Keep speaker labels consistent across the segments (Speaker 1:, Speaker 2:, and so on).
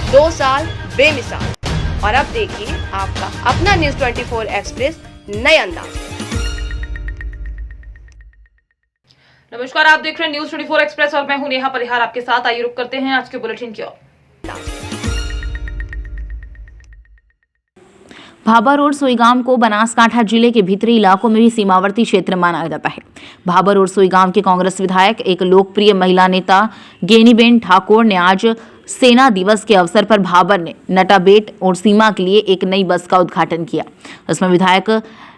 Speaker 1: 2 साल बेमिसाल। और अब देखिए आपका अपना न्यूज़ 24 एक्सप्रेस नए अंदाज में।
Speaker 2: नमस्कार, आप देख रहे हैं न्यूज़ 24 एक्सप्रेस और मैं हूं नेहा परिहार आपके साथ। आइए रुक करते हैं आज के बुलेटिन की ओर।
Speaker 3: भाबर रोड सोईगांव को बनासकांठा जिले के भीतरी इलाकों में भी सीमावर्ती क्षेत्र माना जाता है। भाबर रोड सोईगांव के कांग्रेस विधायक एक लोकप्रिय महिला नेता गेनीबेन ठाकुर ने आज सेना दिवस के अवसर पर भाबर ने नटाबेट और सीमा के लिए एक नई बस का उद्घाटन किया। इसमें विधायक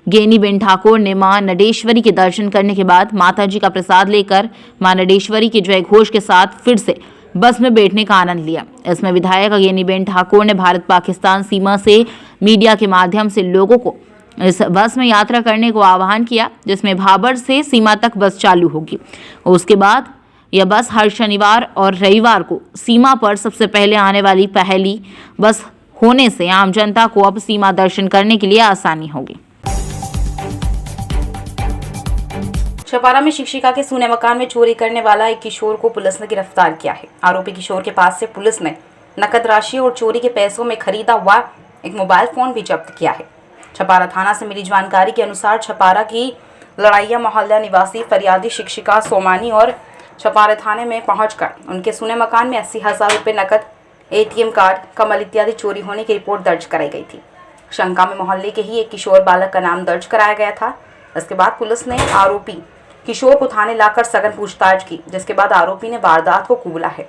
Speaker 3: गेनीबेन ठाकुर ने मां नडेश्वरी के दर्शन करने के बाद माताजी का प्रसाद लेकर मां नडेश्वरी के जय घोष के साथ फिर से बस में बैठने का आनंद लिया। इसमें विधायक गेनीबेन ठाकुर ने भारत पाकिस्तान सीमा से मीडिया के माध्यम से लोगों को इस बस में यात्रा करने को आह्वान किया, जिसमें भाबर से सीमा तक बस चालू होगी। उसके बाद यह बस हर शनिवार और रविवार को सीमा पर सबसे पहले आने वाली पहली बस होने से आम जनता को अब सीमा दर्शन करने के लिए आसानी होगी।
Speaker 4: छपारा में शिक्षिका के सूने मकान में चोरी करने वाला एक किशोर को पुलिस ने गिरफ्तार किया है। आरोपी किशोर के पास से पुलिस ने नकद राशि और चोरी के पैसों में खरीदा हुआ एक मोबाइल फोन भी जब्त किया है। छपारा थाना से मिली जानकारी के अनुसार छपारा की लड़ाइया मोहल्ला निवासी फरियादी शिक्षिका सोमानी और छपारा थाने में पहुंचकर उनके सूने मकान में 80,000 रुपये नकद, ATM कार्ड, कमल इत्यादि चोरी होने की रिपोर्ट दर्ज कराई गई थी। शंका में मोहल्ले के ही एक किशोर बालक का नाम दर्ज कराया गया था। इसके बाद पुलिस ने आरोपी किशोर को थाने लाकर सघन पूछताछ की, जिसके बाद आरोपी ने वारदात को कबूला है।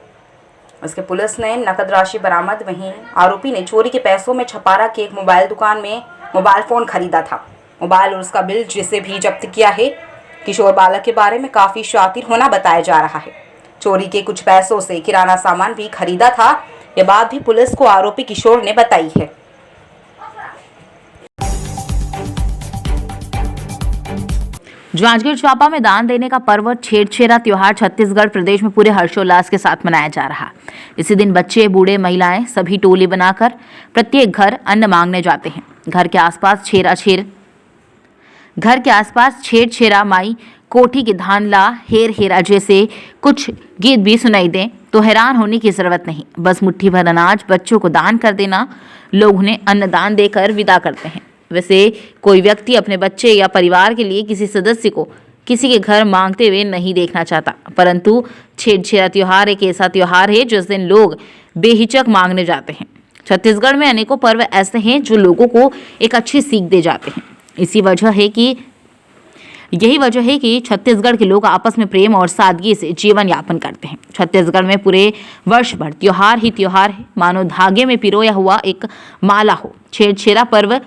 Speaker 4: इसके पुलिस ने नकद राशि बरामद, वहीं आरोपी ने चोरी के पैसों में छपारा की एक मोबाइल दुकान में मोबाइल फोन खरीदा था। मोबाइल और उसका बिल जिसे भी जब्त किया है। किशोर बालक के बारे में काफी शातिर होना बताया जा रहा है। चोरी के कुछ पैसों से किराना सामान भी खरीदा था। यह बात भी पुलिस को आरोपी किशोर ने बताई है।
Speaker 3: जांजगीर चांपा में दान देने का पर्व छेरछेरा त्योहार छत्तीसगढ़ प्रदेश में पूरे हर्षोल्लास के साथ मनाया जा रहा। इसी दिन बच्चे, बूढ़े, महिलाएं सभी टोली बनाकर प्रत्येक घर अन्न मांगने जाते हैं। घर के आसपास छेर छेरा माई, कोठी के धान ला, हेर हेरा जैसे कुछ गीत भी सुनाई दें तो हैरान होने की जरूरत नहीं। बस मुट्ठी भर अनाज बच्चों को दान कर देना, लोग उन्हें अन्नदान देकर विदा करते हैं। वैसे कोई व्यक्ति अपने बच्चे या परिवार के लिए किसी सदस्य को किसी के घर मांगते हुए नहीं देखना चाहता, परंतु छेरछेरा त्योहार एक ऐसा त्योहार है जिस दिन लोग बेहिचक मांगने जाते हैं। छत्तीसगढ़ में अनेकों पर्व ऐसे हैं जो लोगों को एक अच्छी सीख दे जाते हैं। यही वजह है कि छत्तीसगढ़ के लोग आपस में प्रेम और सादगी से जीवन यापन करते हैं। छत्तीसगढ़ में पूरे वर्ष भर त्योहार ही त्योहार है, मानो धागे में पिरोया हुआ एक माला हो। छेरछेरा पर्व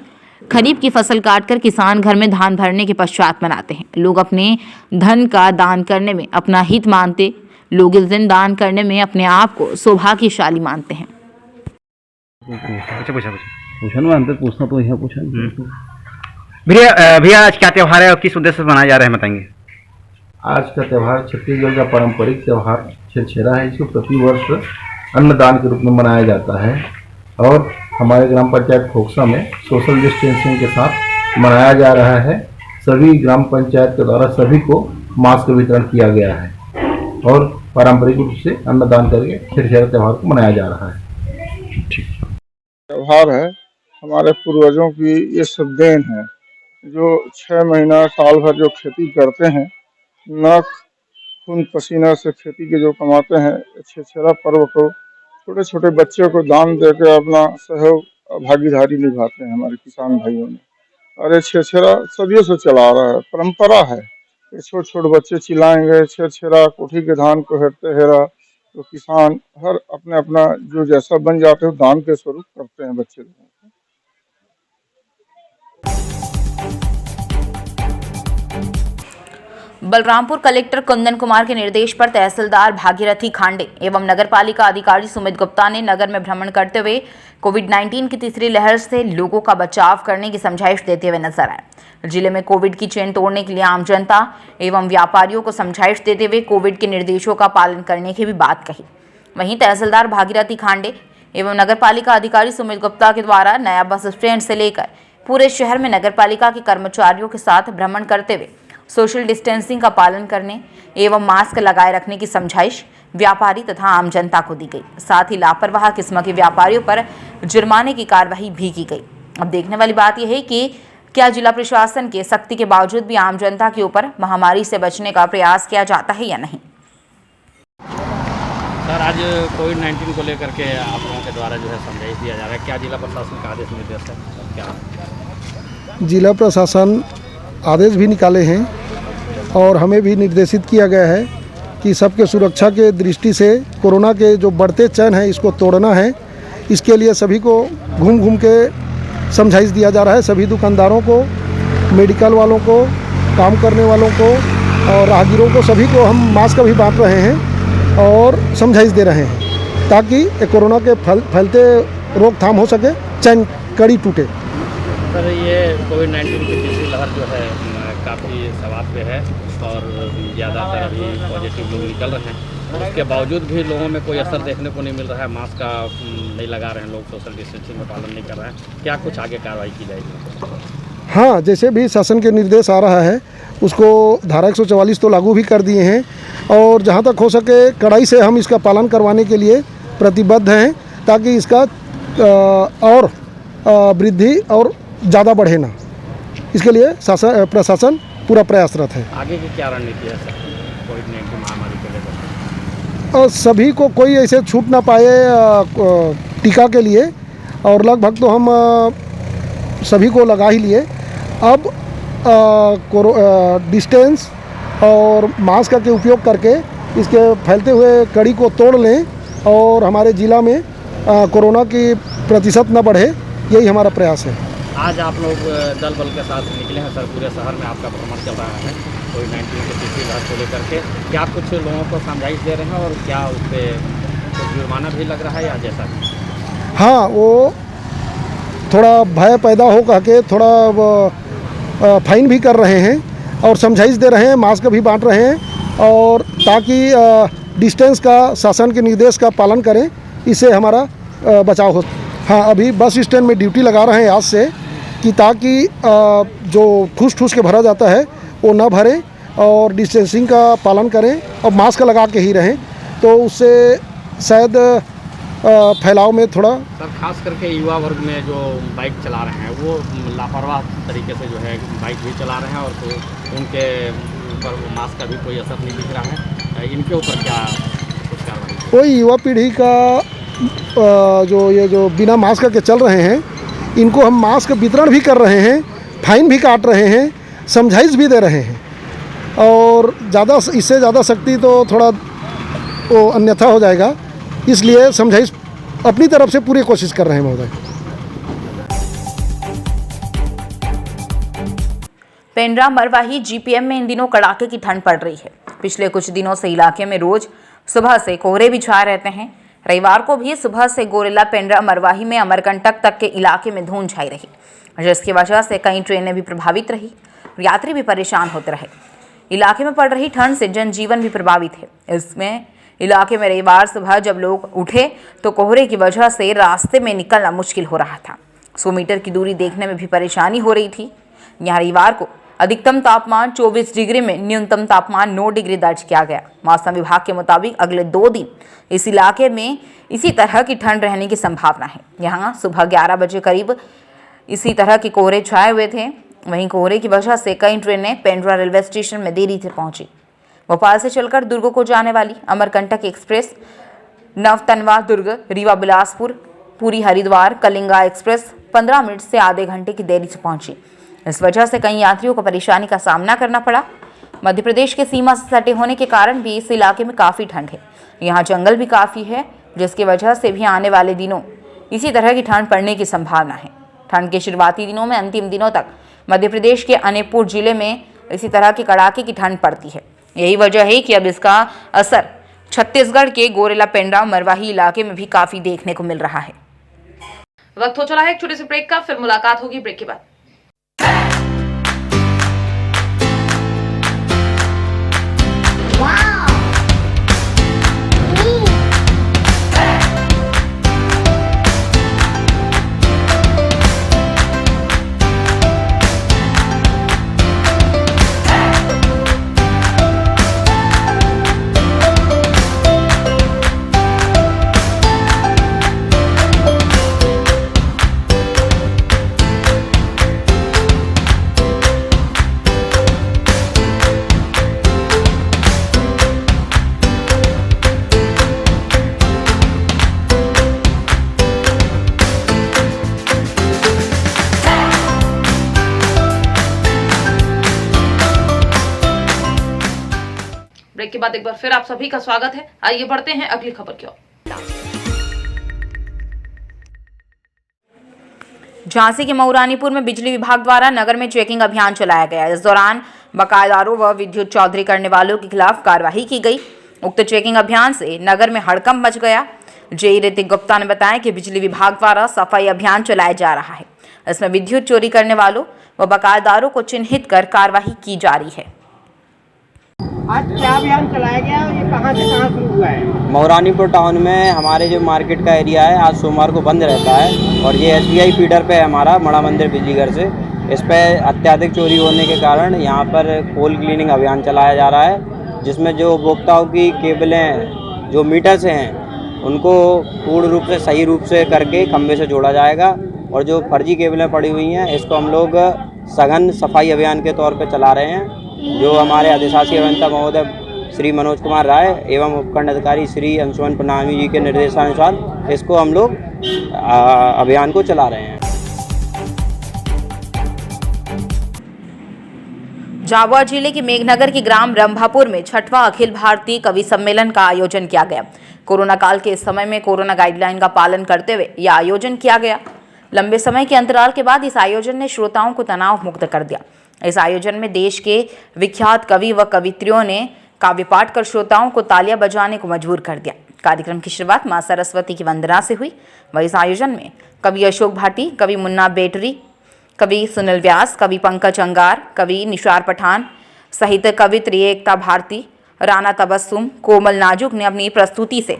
Speaker 3: खरीफ की फसल काटकर किसान घर में धान भरने के पश्चात मनाते हैं। लोग अपने धन का दान करने में अपना हित मानते। लोग इस दिन दान करने में अपने आप को सौभाग्यशाली मानते हैं।
Speaker 5: पूछना तो यहाँ पूछा। भैया आज क्या त्योहार है और किस उद्देश्य से मनाया जा रहा है बताएंगे?
Speaker 6: आज का त्यौहार छत्तीसगढ़ का पारंपरिक त्यौहार छेरछेरा है। इसको प्रतिवर्ष अन्नदान के रूप में मनाया जाता है और हमारे ग्राम पंचायत खोखसा में सोशल डिस्टेंसिंग के साथ मनाया जा रहा है। सभी ग्राम पंचायत के द्वारा सभी को मास्क वितरण किया गया है और पारंपरिक रूप से अन्नदान करके छेरछेरा त्यौहार को मनाया जा रहा है।
Speaker 7: त्यौहार है हमारे पूर्वजों की ये सब देन है, जो 6 महीना साल भर जो खेती करते हैं, नाक खून पसीना से खेती के जो कमाते हैं, छेरछेरा पर्व को छोटे छोटे बच्चों को दान देकर अपना सहयोग भागीदारी निभाते हैं हमारे किसान भाइयों ने। और ये छेरछेरा सदियों से चला आ रहा है, परंपरा है। ये छोटे छोटे बच्चे चिल्लाएंगे छेरछेरा, कोठी के धान को हेरते हेरा, तो किसान हर अपने अपना जो जैसा बन जाते हैं दान के स्वरूप करते हैं बच्चे लोगों को।
Speaker 3: बलरामपुर कलेक्टर कुंदन कुमार के निर्देश पर तहसीलदार भागीरथी खांडे एवं नगरपालिका अधिकारी सुमित गुप्ता ने नगर में भ्रमण करते हुए कोविड-19 की तीसरी लहर से लोगों का बचाव करने की समझाइश देते हुए नजर आए। जिले में कोविड की चेन तोड़ने के लिए आम जनता एवं व्यापारियों को समझाइश देते हुए कोविड के निर्देशों का पालन करने की भी बात कही। वहीं तहसीलदार भागीरथी खांडे एवं नगरपालिका अधिकारी सुमित गुप्ता के द्वारा नया बस स्टैंड से लेकर पूरे शहर में नगरपालिका के कर्मचारियों के साथ भ्रमण करते हुए सोशल डिस्टेंसिंग का पालन करने एवं मास्क लगाए रखने की समझाइश व्यापारी तथा आम जनता को दी गई। साथ ही लापरवाह किस्म के व्यापारियों पर जुर्माने की कार्रवाई भी की गई। अब देखने वाली बात यह है कि क्या जिला प्रशासन के सख्ती के बावजूद भी आम जनता के ऊपर महामारी से बचने का प्रयास किया जाता है या नहीं।
Speaker 5: सर, आज कोविड-19 को लेकर के आप लोगों के द्वारा जो है समझाइश दिया जा रहा है, क्या जिला प्रशासन का आदेश निर्देश है? क्या
Speaker 8: जिला प्रशासन आदेश भी निकाले हैं और हमें भी निर्देशित किया गया है कि सबके सुरक्षा के दृष्टि से कोरोना के जो बढ़ते चैन है इसको तोड़ना है। इसके लिए सभी को घूम घूम के समझाइश दिया जा रहा है। सभी दुकानदारों को, मेडिकल वालों को, काम करने वालों को और राहगीरों को, सभी को हम मास्क भी बांट रहे हैं और समझाइश दे रहे हैं ताकि कोरोना के फैलते रोकथाम हो सके, चैन कड़ी टूटे।
Speaker 5: सर, ये कोविड-19 की तीसरी लहर जो है काफ़ी सवाब पे है और ज़्यादातर अभी पॉजिटिव लोग निकल रहे हैं। उसके बावजूद भी लोगों में कोई असर देखने को नहीं मिल रहा है। मास्क का नहीं लगा रहे हैं लोग, सोशल डिस्टेंसिंग का पालन नहीं कर रहे हैं। क्या कुछ आगे कार्रवाई की जाएगी?
Speaker 8: हाँ, जैसे भी शासन के निर्देश आ रहा है उसको धारा 144 तो लागू भी कर दिए हैं और जहाँ तक हो सके कड़ाई से हम इसका पालन करवाने के लिए प्रतिबद्ध हैं ताकि इसका और वृद्धि और ज़्यादा बढ़े ना, इसके लिए प्रशासन पूरा प्रयासरत है।
Speaker 5: आगे की क्या रणनीति है सर कोविड-19 महामारी को लेकर?
Speaker 8: और सभी को कोई ऐसे छूट ना पाए टीका के लिए, और लगभग तो हम सभी को लगा ही लिए। अब डिस्टेंस और मास्क के उपयोग करके इसके फैलते हुए कड़ी को तोड़ लें और हमारे ज़िला में कोरोना की प्रतिशत न बढ़े, यही हमारा प्रयास है।
Speaker 5: आज आप लोग दल बल के साथ निकले हैं सर, पूरे शहर में आपका भ्रमण चल रहा है कोविड-19 की तीसरी लहर को लेकर के। क्या कुछ लोगों को समझाइश दे रहे हैं और क्या उस पर कुछ जुर्माना भी लग रहा है या जैसा?
Speaker 8: हाँ, वो थोड़ा भय पैदा हो कह के थोड़ा फाइन भी कर रहे हैं और समझाइश दे रहे हैं, मास्क भी बांट रहे हैं और ताकि डिस्टेंस का, शासन के निर्देश का पालन करें, इससे हमारा बचाव हो। हाँ, अभी बस स्टैंड में ड्यूटी लगा रहे हैं आज से कि ताकि जो ठूस ठूस के भरा जाता है वो ना भरें और डिस्टेंसिंग का पालन करें और मास्क लगा के ही रहें, तो उससे शायद फैलाव में थोड़ा।
Speaker 5: सर, खास करके युवा वर्ग में जो बाइक चला रहे हैं वो लापरवाह तरीके से जो है बाइक भी चला रहे हैं और तो उनके ऊपर मास्क का भी कोई असर नहीं दिख रहा है। इनके ऊपर क्या कुछ कार्रवाई?
Speaker 8: कोई युवा पीढ़ी का जो बिना मास्क के चल रहे हैं, इनको हम मास्क वितरण भी कर रहे हैं, फाइन भी काट रहे हैं, समझाइश भी दे रहे हैं और इससे ज़्यादा सख्ती तो थोड़ा वो अन्यथा हो जाएगा, इसलिए समझाइश अपनी तरफ से पूरी कोशिश कर रहे हैं महोदय।
Speaker 3: पेंड्रा मरवाही जीपीएम में इन दिनों कड़ाके की ठंड पड़ रही है। पिछले कुछ दिनों से इलाके में रोज सुबह से कोहरे भी छाए रहते हैं। रविवार को भी सुबह से गोरेला पेंड्रा मरवाही में अमरकंटक तक के इलाके में धुंध छाई रही, जिसकी वजह से कई ट्रेनें भी प्रभावित रही, यात्री भी परेशान होते रहे। इलाके में पड़ रही ठंड से जनजीवन भी प्रभावित है। इसमें इलाके में रविवार सुबह जब लोग उठे तो कोहरे की वजह से रास्ते में निकलना मुश्किल हो रहा था। 100 मीटर की दूरी देखने में भी परेशानी हो रही थी। यहाँ रविवार को अधिकतम तापमान 24 डिग्री में न्यूनतम तापमान 9 डिग्री दर्ज किया गया। मौसम विभाग के मुताबिक अगले 2 दिन इस इलाके में इसी तरह की ठंड रहने की संभावना है। यहाँ सुबह 11 बजे करीब इसी तरह के कोहरे छाए हुए थे। वहीं कोहरे की वजह से कई ट्रेनें पेंड्रा रेलवे स्टेशन में देरी से पहुंची। भोपाल से चलकर दुर्ग को जाने वाली अमरकंटक एक्सप्रेस नवतनवा दुर्ग, रीवा बिलासपुर, पूरी हरिद्वार, कलिंगा एक्सप्रेस 15 मिनट से आधे घंटे की देरी से पहुंची। इस वजह से कई यात्रियों को परेशानी का सामना करना पड़ा। मध्य प्रदेश के सीमा से सटे होने के कारण भी इस इलाके में काफ़ी ठंड है। यहाँ जंगल भी काफ़ी है, जिसकी वजह से भी आने वाले दिनों इसी तरह की ठंड पड़ने की संभावना है। ठंड के शुरुआती दिनों में अंतिम दिनों तक मध्य प्रदेश के अनूपपुर जिले में इसी तरह की कड़ाके की ठंड पड़ती है। यही वजह है कि अब इसका असर छत्तीसगढ़ के गोरेला पेंड्रा मरवाही इलाके में भी काफ़ी देखने को मिल रहा है।
Speaker 2: वक्त हो चला है एक छोटे से ब्रेक का, फिर मुलाकात होगी ब्रेक के बाद। ब्रेक के बाद एक बार फिर आप सभी का स्वागत है। आइए बढ़ते हैं अगली खबर की ओर।
Speaker 3: झांसी के मऊरानीपुर में बिजली विभाग द्वारा नगर में चेकिंग अभियान चलाया गया। इस दौरान बकायेदारों व विद्युत चौधरी करने वालों के खिलाफ कार्रवाई की गई। उक्त चेकिंग अभियान से नगर में हड़कंप मच गया। जेई ऋतिक गुप्ता ने बताया कि बिजली विभाग द्वारा सफाई अभियान चलाया जा रहा है। इसमें विद्युत चोरी करने वालों व बकायेदारों को चिन्हित कर कार्रवाई की जा रही है।
Speaker 9: आज क्या अभियान चलाया गया और ये कहाँ से कहाँ शुरू हुआ है?
Speaker 10: मऊरानीपुर टाउन में हमारे जो मार्केट का एरिया है आज सोमवार को बंद रहता है और ये SBI फीडर पे है हमारा मड़ा मंदिर बिजली घर से। इस पर अत्यधिक चोरी होने के कारण यहाँ पर पोल क्लीनिंग अभियान चलाया जा रहा है, जिसमें जो उपभोक्ताओं की केबलें जो मीटर से हैं उनको पूर्ण रूप से सही रूप से करके खंभे से जोड़ा जाएगा और जो फर्जी केबलें पड़ी हुई हैं इसको हम लोग सघन सफाई अभियान के तौर पर चला रहे हैं। जो हमारे अधिशासी अभियंता महोदय श्री मनोज कुमार राय एवं उपखंड अधिकारी श्री अंशुमन प्रणामी जी के निर्देशानुसार इसको हम लोग अभियान को चला रहे हैं।
Speaker 3: झाबुआ जिले के मेघनगर के ग्राम रंभापुर में 6वां अखिल भारतीय कवि सम्मेलन का आयोजन किया गया। कोरोना काल के इस समय में कोरोना गाइडलाइन का पालन करते हुए यह आयोजन किया गया। लंबे समय के अंतराल के बाद इस आयोजन ने श्रोताओं को तनाव मुक्त कर दिया। इस आयोजन में देश के विख्यात कवि व कवित्रियों ने काव्य पाठ कर श्रोताओं को तालियां बजाने को मजबूर कर दिया। कार्यक्रम की शुरुआत मां सरस्वती की वंदना से हुई। वह इस आयोजन में कवि अशोक भाटी, कवि मुन्ना बेटरी, कवि सुनील व्यास, कवि पंकज अंगार, कवि निशार पठान सहित कवित्री एकता भारती, राणा तबस्सुम, कोमल नाजुक ने अपनी प्रस्तुति से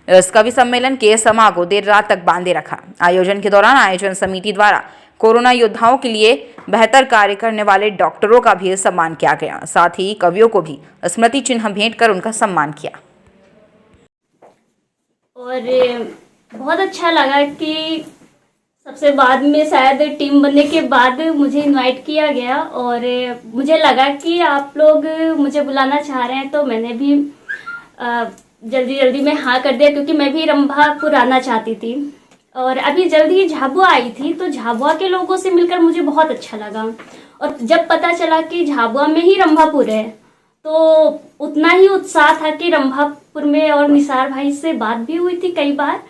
Speaker 3: इस कवि सम्मेलन के समा को देर रात तक बांधे रखा। आयोजन के दौरान आयोजन समिति द्वारा कोरोना योद्धाओं के लिए बेहतर कार्य करने वाले डॉक्टरों का भी सम्मान किया गया। साथ ही कवियों को भी स्मृति चिन्ह भेंट कर उनका सम्मान किया।
Speaker 11: और बहुत अच्छा लगा कि सबसे बाद में शायद टीम बनने के बाद मुझे इनवाइट किया गया और मुझे लगा कि आप लोग मुझे बुलाना चाह रहे हैं, तो मैंने भी जल्दी जल्दी में हाँ कर दिया, क्योंकि मैं भी रंभापुर आना चाहती थी। और अभी जल्दी ही झाबुआ आई थी, तो झाबुआ के लोगों से मिलकर मुझे बहुत अच्छा लगा। और जब पता चला कि झाबुआ में ही रंभापुर है, तो उतना ही उत्साह था कि रंभापुर में, और निसार भाई से बात भी हुई थी कई बार,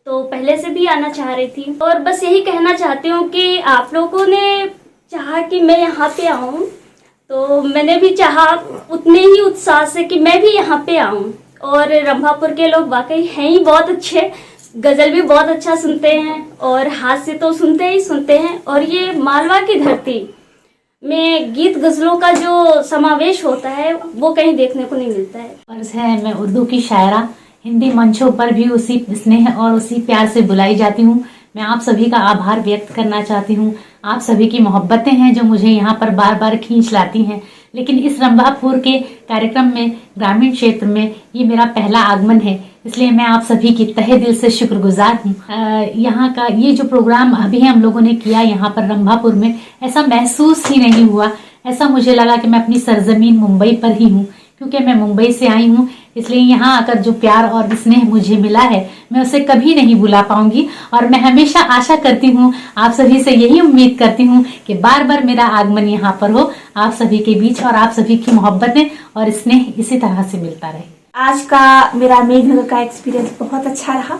Speaker 11: तो पहले से भी आना चाह रही थी। और बस यही कहना चाहती हूँ कि आप लोगों ने चाहा कि मैं यहाँ पे आऊँ, तो मैंने भी चाहा उतने ही उत्साह से कि मैं भी यहाँ पे आऊँ। और रंभापुर के लोग वाकई हैं ही बहुत अच्छे, गज़ल भी बहुत अच्छा सुनते हैं और हास्य तो सुनते हैं। और ये मालवा की धरती में गीत गज़लों का जो समावेश होता है वो कहीं देखने को नहीं मिलता है।
Speaker 12: फर्ज है मैं उर्दू की शायरा हिंदी मंचों पर भी उसी स्नेह और उसी प्यार से बुलाई जाती हूँ। मैं आप सभी का आभार व्यक्त करना चाहती हूँ। आप सभी की मोहब्बतें हैं जो मुझे यहाँ पर बार बार खींच लाती हैं। लेकिन इस रंभापुर के कार्यक्रम में ग्रामीण क्षेत्र में ये मेरा पहला आगमन है, इसलिए मैं आप सभी की तहे दिल से शुक्रगुजार हूँ। यहाँ का ये जो प्रोग्राम अभी हम लोगों ने किया यहाँ पर रंभापुर में, ऐसा महसूस ही नहीं हुआ। ऐसा मुझे लगा कि मैं अपनी सरजमीन मुंबई पर ही हूँ, क्योंकि मैं मुंबई से आई हूँ। इसलिए यहाँ आकर जो प्यार और स्नेह मुझे मिला है मैं उसे कभी नहीं भुला पाऊंगी। और मैं हमेशा आशा करती हूँ, आप सभी से यही उम्मीद करती हूँ कि बार बार मेरा आगमन यहाँ पर हो, आप सभी के बीच, और आप सभी की मोहब्बतें और स्नेह इसी तरह से मिलता रहे।
Speaker 13: आज का मेरा मेघनगर का एक्सपीरियंस बहुत अच्छा रहा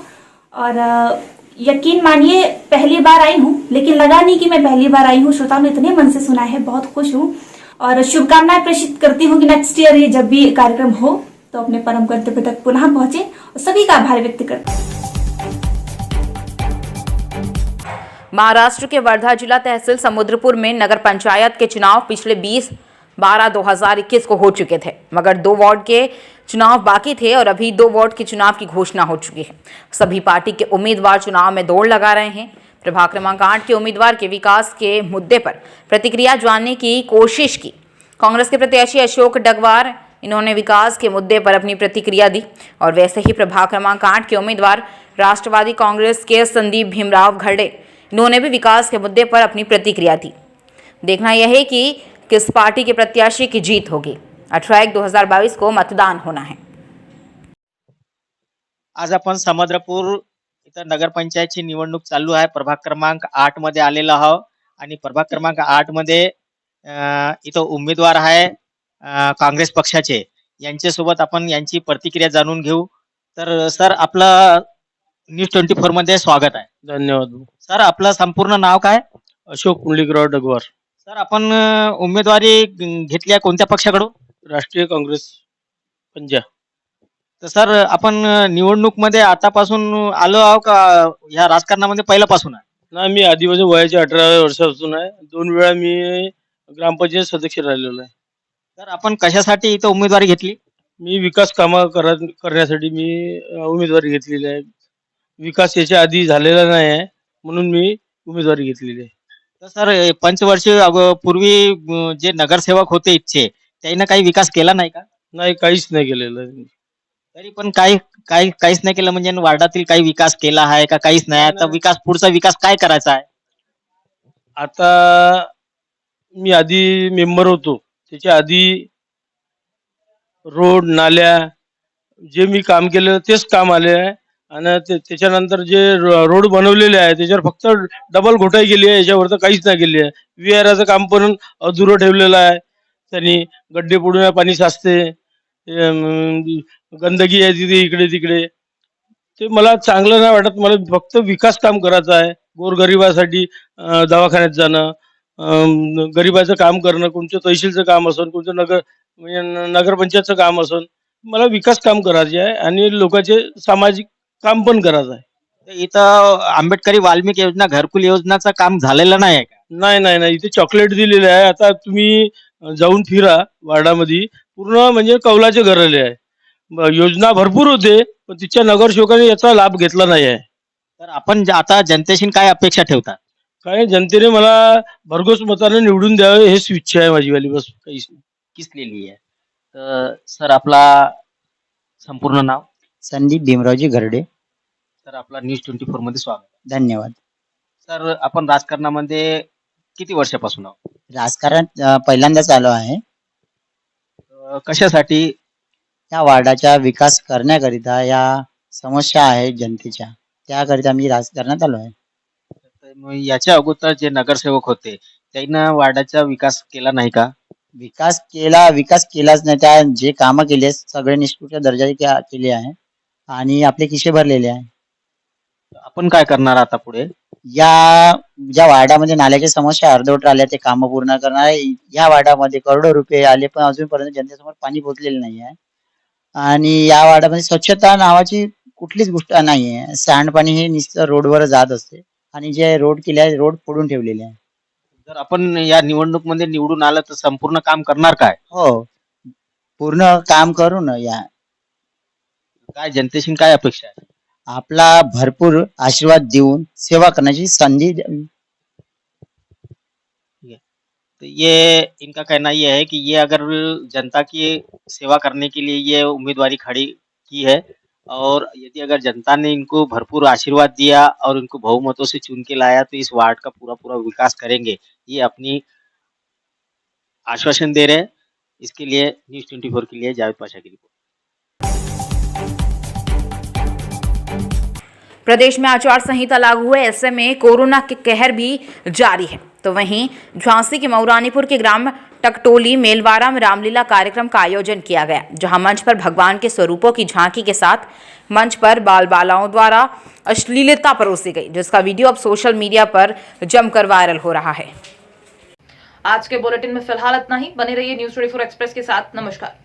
Speaker 13: और यकीन मानिए पहली बार आई हूँ, लेकिन लगा नहीं कि मैं पहली बार आई हूँ। श्रोताओं ने इतने मन से सुना है, बहुत खुश हूँ और शुभकामनाएं प्रेषित करती हूँ कि नेक्स्ट ईयर ये जब भी कार्यक्रम हो तो अपने परम गंतव्य तक पुनः पहुंचे और सभी का आभार व्यक्त करते हैं।
Speaker 3: महाराष्ट्र के वर्धा जिला तहसील समुद्रपुर में नगर पंचायत के चुनाव पिछले 20/12/2021 को हो चुके थे, मगर 2 वार्ड के चुनाव बाकी थे और अभी 2 वार्ड के चुनाव की घोषणा हो चुकी है। सभी पार्टी के उम्मीदवार चुनाव में दौड़ लगा रहे हैं। प्रभाग क्रमांक 8 के उम्मीदवार के विकास के मुद्दे पर प्रतिक्रिया जानने की कोशिश की। कांग्रेस के प्रत्याशी अशोक डगवार, इन्होंने विकास के मुद्दे पर अपनी प्रतिक्रिया दी और वैसे ही प्रभाग क्रमांक 8 के उम्मीदवार राष्ट्रवादी कांग्रेस के संदीप भीमराव घरडे, इन्होंने भी विकास के मुद्दे पर अपनी प्रतिक्रिया दी। देखना यह है कि किस पार्टी के प्रत्याशी की जीत होगी। 18/1/2022 को मतदान होना है।
Speaker 14: आज आपण समुद्रपूर इथं नगरपंचायतची निवडणूक चालू आहे। प्रभाग क्रमांक 8 मध्ये आलेलो आहोत आणि प्रभाग क्रमांक 8 मध्ये इथं उमेदवार आहे काँग्रेस पक्षाचे। यांच्यासोबत आपण यांची प्रतिक्रिया जाणून घेऊ. तर सर, आपला न्यूज 24 मध्ये स्वागत आहे.
Speaker 5: धन्यवाद.
Speaker 14: सर, आपलं संपूर्ण नाव काय?
Speaker 5: अशोक पुंडलिकराव डगवार,
Speaker 14: सर, आपण उमेदवारी घेतली आहे कोणत्या पक्षाकडून?
Speaker 5: राष्ट्रीय काँग्रेस पंजाब.
Speaker 14: तर सर, आपण निवडणूक मध्ये आतापासून आलो आहो का ह्या राजकारणामध्ये पहिल्यापासून आहे?
Speaker 5: ना, मी आधीपासून वयाच्या 18 वर्षापासून आहे. 2 वेळा मी ग्रामपंचायत सदस्य राहिलेलो आहे.
Speaker 14: तर आपण कशासाठी इथं उमेदवारी घेतली?
Speaker 5: मी विकास कामं करण्यासाठी मी उमेदवारी घेतलेली आहे. विकास याच्या आधी झालेला नाही आहे, म्हणून मी उमेदवारी घेतलेली आहे.
Speaker 14: तर सर, पंचवर्ष पूर्वी जे नगरसेवक होते इथचे, त्यांनी काही विकास केला नाही का?
Speaker 5: नाही, काहीच नाही केलेलं आहे.
Speaker 14: तरी पण काहीच नाही केलं म्हणजे वार्डातील काही विकास केला आहे का? काहीच नाही. आता पुढचा विकास काय करायचा आहे?
Speaker 5: आता मी आधी मेंबर होतो, त्याच्या आधी रोड नाल्या जे मी काम केलेलं तेच काम आले आहे. आणि त्याच्यानंतर जे रोड बनवलेले आहे त्याच्यावर फक्त डबल घोटाई केली आहे, याच्यावर तर काहीच नाही केली आहे. विहाराचं काम पण अधुरं ठेवलेलं आहे. त्यांनी गड्डे पडून पाणी साचते, गंदगी आहे तिथे इकडे तिकडे. ते मला चांगलं नाही वाटत. मला फक्त विकास काम करायचं आहे. गोरगरिबासाठी दवाखान्यात जाणं, गरिबाचं काम करणं, कोणतं तहसीलचं काम असेल, कोणतं नगरपंचायतचं काम असेल, मला विकास काम करायचे आहे आणि लोकांचे सामाजिक काम पण करायचं आहे.
Speaker 14: तर इथं आंबेडकरी वाल्मिकी योजना, घरकुल योजनाचं काम झालेलं नाही आहे का?
Speaker 5: नाही, इथे चॉकलेट दिलेले आहे. आता तुम्ही जाऊन फिरा वार्डामध्ये, पूर्ण म्हणजे कौलाचे घर आले आहे. योजना भरपूर होते, पण तिच्या नगरसेवकाने याचा लाभ घेतला नाही आहे.
Speaker 14: तर आपण आता जनतेशी काय अपेक्षा ठेवता?
Speaker 5: काय, जनतेने मला भरघोस मताने निवडून द्यावे हेच इच्छा आहे माझीवाली, बस काहीच नाही.
Speaker 14: किसलेली आहे. तर सर, आपला संपूर्ण नाव?
Speaker 15: संदीप भीमरावजी घरडे.
Speaker 14: तर आपला न्यूज 24 मध्ये स्वागत.
Speaker 15: धन्यवाद.
Speaker 14: सर, आपण राजकारणामध्ये किती वर्षापासून आहोत?
Speaker 15: राजकारण पहिल्यांदाच आलो आहे.
Speaker 14: कशासाठी?
Speaker 15: या वार्डाचा विकास करण्याकरिता, या समस्या आहेत जनतेच्या, त्याकरिता मी राजकारणात आलो आहे.
Speaker 14: तर मग याच्या अगोदर जे नगरसेवक होते त्यांना वार्डाचा विकास केला नाही का?
Speaker 15: विकास केलाच नाही. त्या जे कामं केले सगळे निष्कृत दर्जाचे केले आहे आणि आपले खिसे भरलेले आहे.
Speaker 14: आपण काय करणार आता पुढे?
Speaker 15: ज्या वार्डामध्ये नाल्याच्या समस्या अर्धवट राहिल्या ते कामं पूर्ण करणार आहे. या वार्डामध्ये करोडो रुपये आले पण अजूनपर्यंत जनतेसमोर पाणी पोहोचलेलं नाही आहे. आणि या वार्डामध्ये स्वच्छता नावाची कुठलीच गोष्ट नाही आहे. सांडपाणी हे नुसतं रोडवर जात असते आणि जे रोड केले आहे, रोड फोडून ठेवलेले आहे.
Speaker 14: जर आपण या निवडणूक मध्ये निवडून आलं तर संपूर्ण काम करणार काय?
Speaker 15: हो, पूर्ण काम करू ना.
Speaker 14: काय जनतेशी काय अपेक्षा आहे?
Speaker 15: आपला भरपूर आशीर्वाद देऊन सेवा करण्याची संधी
Speaker 14: तो ये इनका कहना ये है कि ये अगर जनता की सेवा करने के लिए ये उम्मीदवारी खड़ी की है और यदि अगर जनता ने इनको भरपूर आशीर्वाद दिया और इनको बहुमतों से चुन के लाया तो इस वार्ड का पूरा विकास करेंगे, ये अपनी आश्वासन दे रहे हैं. इसके लिए न्यूज 24 के लिए जावेद पाशा की रिपोर्ट.
Speaker 3: प्रदेश में आचार संहिता लागू हुए, ऐसे में कोरोना के कहर भी जारी है. तो वहीं झांसी के मऊरानीपुर के ग्राम टकटोली मेलवारा में रामलीला कार्यक्रम का आयोजन किया गया, जहां मंच पर भगवान के स्वरूपों की झांकी के साथ मंच पर बाल बालाओं द्वारा अश्लीलता परोसी गई, जिसका वीडियो अब सोशल मीडिया पर जमकर वायरल हो रहा है.
Speaker 2: आज के बुलेटिन में फिलहाल इतना ही. बने रहिए न्यूज 24 एक्सप्रेस के साथ. नमस्कार.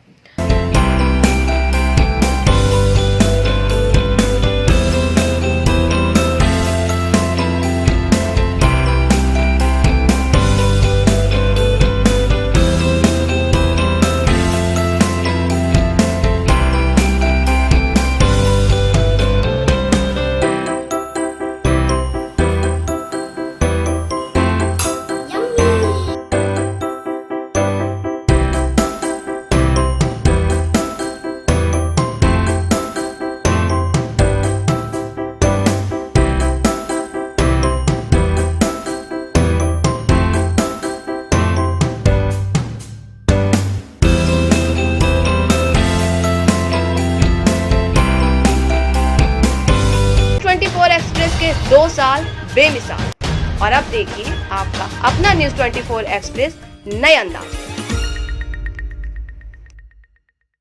Speaker 1: एक्सप्रेस के 2 साल बेमिसाल, और अब देखिए आपका अपना न्यूज 24 एक्सप्रेस नए अंदाज में.